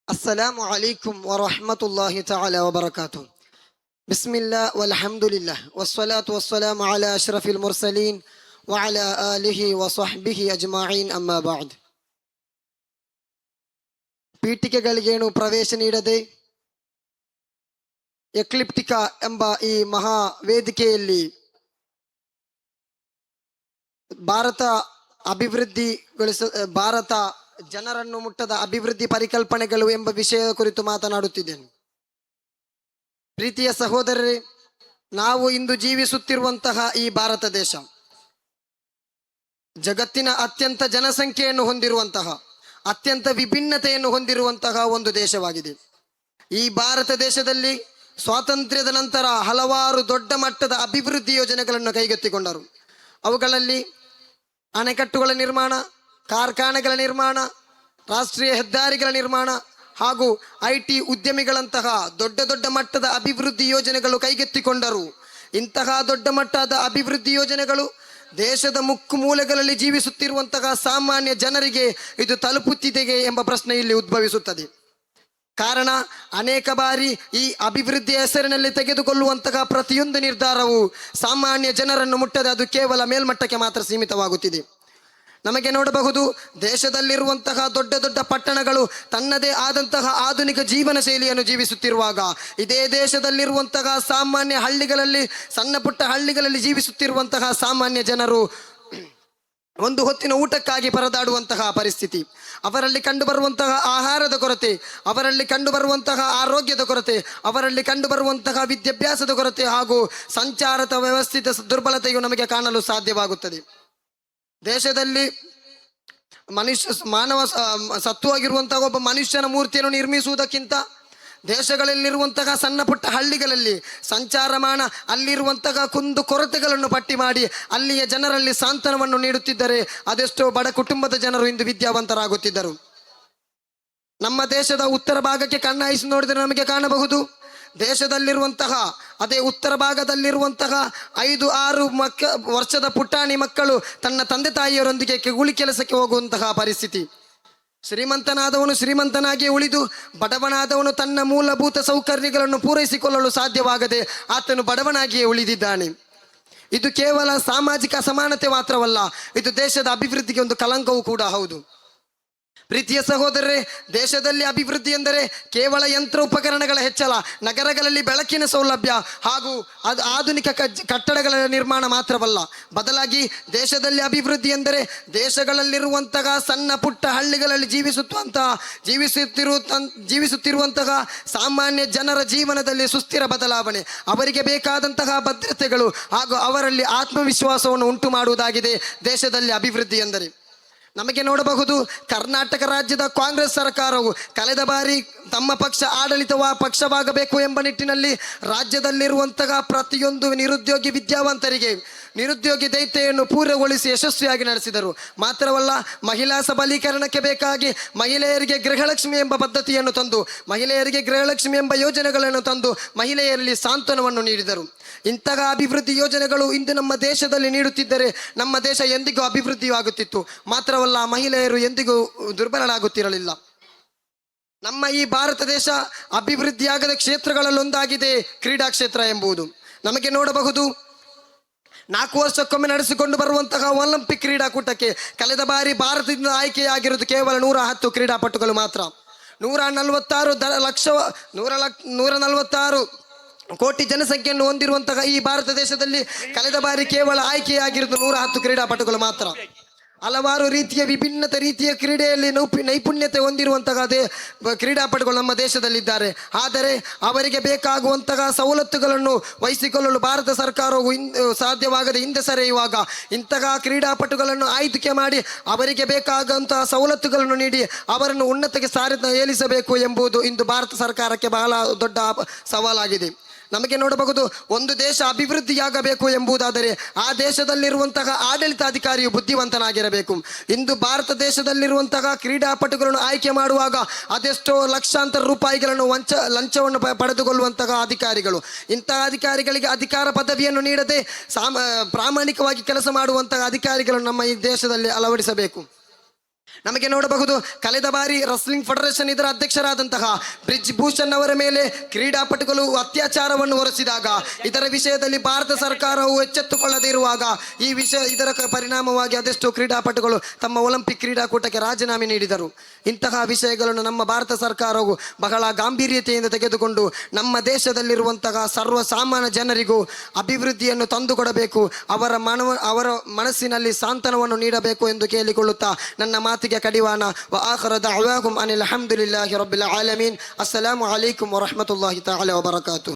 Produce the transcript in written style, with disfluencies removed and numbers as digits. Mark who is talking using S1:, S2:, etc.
S1: السلام عليكم ورحمة الله تعالى وبركاته. بسم الله والحمد لله والصلاة والسلام على أشرف المرسلين وعلى آله وصحبه أجمعين أما بعد. ಪೀಠಿಕೆಗಳಿಗೇನು ಪ್ರವೇಶ ನೀಡದೆ ಎಕ್ಲಿಪ್ಟಿಕಾ ಎಂಬ ಈ ಮಹಾ ವೇದಿಕೆಯಲ್ಲಿ ಭಾರತ ಜನರನ್ನು ಮುಟ್ಟದ ಅಭಿವೃದ್ಧಿ ಪರಿಕಲ್ಪನೆಗಳು ಎಂಬ ವಿಷಯದ ಕುರಿತು ಮಾತನಾಡುತ್ತಿದ್ದೇನೆ. ಪ್ರೀತಿಯ ಸಹೋದರರೇ, ನಾವು ಇಂದು ಜೀವಿಸುತ್ತಿರುವಂತಹ ಈ ಭಾರತ ದೇಶ ಜಗತ್ತಿನ ಅತ್ಯಂತ ಜನಸಂಖ್ಯೆಯನ್ನು ಹೊಂದಿರುವಂತಹ, ಅತ್ಯಂತ ವಿಭಿನ್ನತೆಯನ್ನು ಹೊಂದಿರುವಂತಹ ಒಂದು ದೇಶವಾಗಿದೆ. ಈ ಭಾರತ ದೇಶದಲ್ಲಿ ಸ್ವಾತಂತ್ರ್ಯದ ನಂತರ ಹಲವಾರು ದೊಡ್ಡ ಮಟ್ಟದ ಅಭಿವೃದ್ಧಿ ಯೋಜನೆಗಳನ್ನು ಕೈಗೆತ್ತಿಕೊಂಡರು. ಅವುಗಳಲ್ಲಿ ಅಣೆಕಟ್ಟುಗಳ ನಿರ್ಮಾಣ, ಕಾರ್ಖಾನೆಗಳ ನಿರ್ಮಾಣ, ರಾಷ್ಟ್ರೀಯ ಹೆದ್ದಾರಿಗಳ ನಿರ್ಮಾಣ ಹಾಗೂ IT ಉದ್ಯಮಿಗಳಂತಹ ದೊಡ್ಡ ದೊಡ್ಡ ಮಟ್ಟದ ಅಭಿವೃದ್ಧಿ ಯೋಜನೆಗಳು ಕೈಗೆತ್ತಿಕೊಂಡರು. ಇಂತಹ ದೊಡ್ಡ ಮಟ್ಟದ ಅಭಿವೃದ್ಧಿ ಯೋಜನೆಗಳು ದೇಶದ ಮುಕ್ಕು ಮೂಲೆಗಳಲ್ಲಿ ಜೀವಿಸುತ್ತಿರುವಂತಹ ಸಾಮಾನ್ಯ ಜನರಿಗೆ ಇದು ತಲುಪುತ್ತಿದೆಯೇ ಎಂಬ ಪ್ರಶ್ನೆ ಇಲ್ಲಿ ಉದ್ಭವಿಸುತ್ತದೆ. ಕಾರಣ, ಅನೇಕ ಬಾರಿ ಈ ಅಭಿವೃದ್ಧಿಯ ಹೆಸರಿನಲ್ಲಿ ತೆಗೆದುಕೊಳ್ಳುವಂತಹ ಪ್ರತಿಯೊಂದು ನಿರ್ಧಾರವು ಸಾಮಾನ್ಯ ಜನರನ್ನು ಮುಟ್ಟದೆ ಅದು ಕೇವಲ ಮೇಲ್ಮಟ್ಟಕ್ಕೆ ಮಾತ್ರ ಸೀಮಿತವಾಗುತ್ತಿದೆ. ನಮಗೆ ನೋಡಬಹುದು, ದೇಶದಲ್ಲಿರುವಂತಹ ದೊಡ್ಡ ದೊಡ್ಡ ಪಟ್ಟಣಗಳು ತನ್ನದೇ ಆದಂತಹ ಆಧುನಿಕ ಜೀವನ ಶೈಲಿಯನ್ನು ಜೀವಿಸುತ್ತಿರುವಾಗ, ಇದೇ ದೇಶದಲ್ಲಿರುವಂತಹ ಸಾಮಾನ್ಯ ಹಳ್ಳಿಗಳಲ್ಲಿ, ಸಣ್ಣ ಪುಟ್ಟ ಹಳ್ಳಿಗಳಲ್ಲಿ ಜೀವಿಸುತ್ತಿರುವಂತಹ ಸಾಮಾನ್ಯ ಜನರು ಒಂದು ಹೊತ್ತಿನ ಊಟಕ್ಕಾಗಿ ಪರದಾಡುವಂತಹ ಪರಿಸ್ಥಿತಿ, ಅವರಲ್ಲಿ ಕಂಡುಬರುವಂತಹ ಆಹಾರದ ಕೊರತೆ, ಅವರಲ್ಲಿ ಕಂಡುಬರುವಂತಹ ಆರೋಗ್ಯದ ಕೊರತೆ, ಅವರಲ್ಲಿ ಕಂಡುಬರುವಂತಹ ವಿದ್ಯಾಭ್ಯಾಸದ ಕೊರತೆ ಹಾಗೂ ಸಂಚಾರದ ವ್ಯವಸ್ಥಿತ ದುರ್ಬಲತೆಯು ನಮಗೆ ಕಾಣಲು ಸಾಧ್ಯವಾಗುತ್ತದೆ. ದೇಶದಲ್ಲಿ ಮಾನವ ಸತ್ವವಾಗಿರುವಂತಹ ಒಬ್ಬ ಮನುಷ್ಯನ ಮೂರ್ತಿಯನ್ನು ನಿರ್ಮಿಸುವುದಕ್ಕಿಂತ ದೇಶಗಳಲ್ಲಿರುವಂತಹ ಸಣ್ಣ ಪುಟ್ಟ ಹಳ್ಳಿಗಳಲ್ಲಿ ಸಂಚಾರಮಾನ ಅಲ್ಲಿರುವಂತಹ ಕುಂದು ಕೊರತೆಗಳನ್ನು ಪಟ್ಟಿ ಮಾಡಿ ಅಲ್ಲಿಯ ಜನರಲ್ಲಿ ಸಾಂತ್ವನವನ್ನು ನೀಡುತ್ತಿದ್ದರೆ ಅದೆಷ್ಟೋ ಬಡ ಕುಟುಂಬದ ಜನರು ಇಂದು ವಿದ್ಯಾವಂತರಾಗುತ್ತಿದ್ದರು. ನಮ್ಮ ದೇಶದ ಉತ್ತರ ಭಾಗಕ್ಕೆ ಕಣ್ಣಾಯಿಸಿ ನೋಡಿದರೆ ನಮಗೆ ಕಾಣಬಹುದು, ದೇಶದಲ್ಲಿರುವಂತಹ ಅದೇ ಉತ್ತರ ಭಾಗದಲ್ಲಿರುವಂತಹ 5-6 ವರ್ಷದ ಪುಟಾಣಿ ಮಕ್ಕಳು ತನ್ನ ತಂದೆ ತಾಯಿಯರೊಂದಿಗೆ ಕೂಲಿ ಕೆಲಸಕ್ಕೆ ಹೋಗುವಂತಹ ಪರಿಸ್ಥಿತಿ. ಶ್ರೀಮಂತನಾದವನು ಶ್ರೀಮಂತನಾಗಿ ಉಳಿದು ಬಡವನಾದವನು ತನ್ನ ಮೂಲಭೂತ ಸೌಕರ್ಯಗಳನ್ನು ಪೂರೈಸಿಕೊಳ್ಳಲು ಸಾಧ್ಯವಾಗದೆ ಆತನು ಬಡವನಾಗಿಯೇ ಉಳಿದಿದ್ದಾನೆ. ಇದು ಕೇವಲ ಸಾಮಾಜಿಕ ಅಸಮಾನತೆ ಮಾತ್ರವಲ್ಲ, ಇದು ದೇಶದ ಅಭಿವೃದ್ಧಿಗೆ ಒಂದು ಕಳಂಕವೂ ಕೂಡ ಹೌದು. ಪ್ರೀತಿಯ ಸಹೋದರರೇ, ದೇಶದಲ್ಲಿ ಅಭಿವೃದ್ಧಿ ಎಂದರೆ ಕೇವಲ ಯಂತ್ರ ಉಪಕರಣಗಳ ಹೆಚ್ಚಳ, ನಗರಗಳಲ್ಲಿ ಬೆಳಕಿನ ಸೌಲಭ್ಯ ಹಾಗೂ ಆಧುನಿಕ ಕಟ್ಟಡಗಳ ನಿರ್ಮಾಣ ಮಾತ್ರವಲ್ಲ. ಬದಲಾಗಿ ದೇಶದಲ್ಲಿ ಅಭಿವೃದ್ಧಿ ಎಂದರೆ ದೇಶಗಳಲ್ಲಿರುವಂತಹ ಸಣ್ಣ ಪುಟ್ಟ ಹಳ್ಳಿಗಳಲ್ಲಿ ಜೀವಿಸುತ್ತಿರುವಂತಹ ಸಾಮಾನ್ಯ ಜನರ ಜೀವನದಲ್ಲಿ ಸುಸ್ಥಿರ ಬದಲಾವಣೆ, ಅವರಿಗೆ ಬೇಕಾದಂತಹ ಭದ್ರತೆಗಳು ಹಾಗೂ ಅವರಲ್ಲಿ ಆತ್ಮವಿಶ್ವಾಸವನ್ನು ಉಂಟು ಮಾಡುವುದಾಗಿದೆ ದೇಶದಲ್ಲಿ ಅಭಿವೃದ್ಧಿ ಎಂದರೆ. ನಮಗೆ ನೋಡಬಹುದು, ಕರ್ನಾಟಕ ರಾಜ್ಯದ ಕಾಂಗ್ರೆಸ್ ಸರ್ಕಾರವು ಕಳೆದ ಬಾರಿ ತಮ್ಮ ಪಕ್ಷವಾಗಬೇಕು ಎಂಬ ನಿಟ್ಟಿನಲ್ಲಿ ರಾಜ್ಯದಲ್ಲಿರುವಂತಹ ಪ್ರತಿಯೊಂದು ನಿರುದ್ಯೋಗಿ ವಿದ್ಯಾವಂತರಿಗೆ ನಿರುದ್ಯೋಗಿ ದೈತ್ಯೆಯನ್ನು ಪೂರ್ಣಗೊಳಿಸಿ ಯಶಸ್ವಿಯಾಗಿ ನಡೆಸಿದರು. ಮಾತ್ರವಲ್ಲ, ಮಹಿಳಾ ಸಬಲೀಕರಣಕ್ಕೆ ಬೇಕಾಗಿ ಮಹಿಳೆಯರಿಗೆ ಗೃಹಲಕ್ಷ್ಮಿ ಎಂಬ ಪದ್ಧತಿಯನ್ನು ತಂದು, ಮಹಿಳೆಯರಿಗೆ ಗೃಹಲಕ್ಷ್ಮಿ ಎಂಬ ಯೋಜನೆಗಳನ್ನು ತಂದು ಮಹಿಳೆಯರಲ್ಲಿ ಸಾಂತ್ವನವನ್ನು ನೀಡಿದರು. ಇಂತಹ ಅಭಿವೃದ್ಧಿ ಯೋಜನೆಗಳು ಇಂದು ನಮ್ಮ ದೇಶದಲ್ಲಿ ನೀಡುತ್ತಿದ್ದರೆ ನಮ್ಮ ದೇಶ ಎಂದಿಗೂ ಅಭಿವೃದ್ಧಿಯಾಗುತ್ತಿತ್ತು. ಮಾತ್ರವಲ್ಲ, ಮಹಿಳೆಯರು ಎಂದಿಗೂ ದುರ್ಬಲರಾಗುತ್ತಿರಲಿಲ್ಲ. ನಮ್ಮ ಈ ಭಾರತ ದೇಶ ಅಭಿವೃದ್ಧಿಯಾಗದ ಕ್ಷೇತ್ರಗಳಲ್ಲೊಂದಾಗಿದೆ ಕ್ರೀಡಾ ಕ್ಷೇತ್ರ ಎಂಬುದು. ನಮಗೆ ನೋಡಬಹುದು, 4 ವರ್ಷಕ್ಕೊಮ್ಮೆ ನಡೆಸಿಕೊಂಡು ಬರುವಂತಹ ಒಲಿಂಪಿಕ್ ಕ್ರೀಡಾಕೂಟಕ್ಕೆ ಕಳೆದ ಬಾರಿ ಭಾರತದಿಂದ ಆಯ್ಕೆಯಾಗಿರುವುದು ಕೇವಲ 110 ಕ್ರೀಡಾಪಟುಗಳು ಮಾತ್ರ. 146 ಕೋಟಿ ಜನಸಂಖ್ಯೆಯನ್ನು ಹೊಂದಿರುವಂತಹ ಈ ಭಾರತ ದೇಶದಲ್ಲಿ ಕಳೆದ ಬಾರಿ ಕೇವಲ ಆಯ್ಕೆಯಾಗಿರುವುದು 110 ಕ್ರೀಡಾಪಟುಗಳು ಮಾತ್ರ. ಹಲವಾರು ರೀತಿಯ ವಿಭಿನ್ನತ ರೀತಿಯ ಕ್ರೀಡೆಯಲ್ಲಿ ನೈಪುಣ್ಯತೆ ಹೊಂದಿರುವಂತಹ ಕ್ರೀಡಾಪಟುಗಳು ನಮ್ಮ ದೇಶದಲ್ಲಿದ್ದಾರೆ. ಆದರೆ ಅವರಿಗೆ ಬೇಕಾಗುವಂತಹ ಸವಲತ್ತುಗಳನ್ನು ವಹಿಸಿಕೊಳ್ಳಲು ಭಾರತ ಸರ್ಕಾರವು ಸಾಧ್ಯವಾಗದೆ ಹಿಂದೆ ಸರಿಯುವಾಗ ಇಂತಹ ಕ್ರೀಡಾಪಟುಗಳನ್ನು ಆಯ್ಕೆ ಮಾಡಿ ಅವರಿಗೆ ಬೇಕಾಗುವಂತಹ ಸವಲತ್ತುಗಳನ್ನು ನೀಡಿ ಅವರನ್ನು ಉನ್ನತಕ್ಕೆ ಏರಿಸಬೇಕು ಎಂಬುದು ಇಂದು ಭಾರತ ಸರ್ಕಾರಕ್ಕೆ ಬಹಳ ದೊಡ್ಡ ಸವಾಲಾಗಿದೆ. ನಮಗೆ ನೋಡಬಹುದು, ಒಂದು ದೇಶ ಅಭಿವೃದ್ಧಿಯಾಗಬೇಕು ಎಂಬುದಾದರೆ ಆ ದೇಶದಲ್ಲಿರುವಂತಹ ಆಡಳಿತಾಧಿಕಾರಿಯು ಬುದ್ಧಿವಂತನಾಗಿರಬೇಕು. ಇಂದು ಭಾರತ ದೇಶದಲ್ಲಿರುವಂತಹ ಕ್ರೀಡಾಪಟುಗಳನ್ನು ಆಯ್ಕೆ ಮಾಡುವಾಗ ಅದೆಷ್ಟೋ ಲಕ್ಷಾಂತರ ರೂಪಾಯಿಗಳನ್ನು ಲಂಚವನ್ನು ಪಡೆದುಕೊಳ್ಳುವಂತಹ ಅಧಿಕಾರಿಗಳು, ಇಂತಹ ಅಧಿಕಾರಿಗಳಿಗೆ ಅಧಿಕಾರ ಪದವಿಯನ್ನು ನೀಡದೆ ಪ್ರಾಮಾಣಿಕವಾಗಿ ಕೆಲಸ ಮಾಡುವಂತಹ ಅಧಿಕಾರಿಗಳನ್ನು ನಮ್ಮ ಈ ದೇಶದಲ್ಲಿ ಅಳವಡಿಸಬೇಕು. ನಮಗೆ ನೋಡಬಹುದು, ಕಳೆದ ಬಾರಿ ರೆಸ್ಲಿಂಗ್ ಫೆಡರೇಷನ್ ಇದರ ಅಧ್ಯಕ್ಷರಾದಂತಹ ಬ್ರಿಜ್ ಭೂಷಣ್ ಅವರ ಮೇಲೆ ಕ್ರೀಡಾಪಟುಗಳು ಅತ್ಯಾಚಾರವನ್ನು ಹೊರಿಸಿದಾಗ ಇದರ ವಿಷಯದಲ್ಲಿ ಭಾರತ ಸರ್ಕಾರವು ಎಚ್ಚೆತ್ತುಕೊಳ್ಳದೇ ಇರುವಾಗ ಇದರ ಪರಿಣಾಮವಾಗಿ ಅದೆಷ್ಟೋ ಕ್ರೀಡಾಪಟುಗಳು ತಮ್ಮ ಒಲಿಂಪಿಕ್ ಕ್ರೀಡಾಕೂಟಕ್ಕೆ ರಾಜೀನಾಮೆ ನೀಡಿದರು. ಇಂತಹ ವಿಷಯಗಳನ್ನು ನಮ್ಮ ಭಾರತ ಸರ್ಕಾರವು ಬಹಳ ಗಾಂಭೀರ್ಯತೆಯಿಂದ ತೆಗೆದುಕೊಂಡು ನಮ್ಮ ದೇಶದಲ್ಲಿರುವಂತಹ ಸರ್ವಸಾಮಾನ್ಯ ಜನರಿಗೂ ಅಭಿವೃದ್ಧಿಯನ್ನು ತಂದುಕೊಡಬೇಕು, ಅವರ ಮನಸ್ಸಿನಲ್ಲಿ ಸಾಂತ್ವನವನ್ನು ನೀಡಬೇಕು ಎಂದು ಕೇಳಿಕೊಳ್ಳುತ್ತಾ ನನ್ನ ಮಾತಿಗೆ ಕಡಿವಾಣ. ವ ಆಖಿರು ದಅವಾಹುಂ ಅನಿಲ್ ಹಮ್ದುಲಿಲ್ಲಾಹಿ ರಬ್ಬಿಲ್ ಆಲಮೀನ್. ಅಸ್ಸಲಾಮು ಅಲೈಕುಂ ವ ರಹ್ಮತುಲ್ಲಾಹಿ ತಆಲಾ ವ ಬರಕಾತುಹು.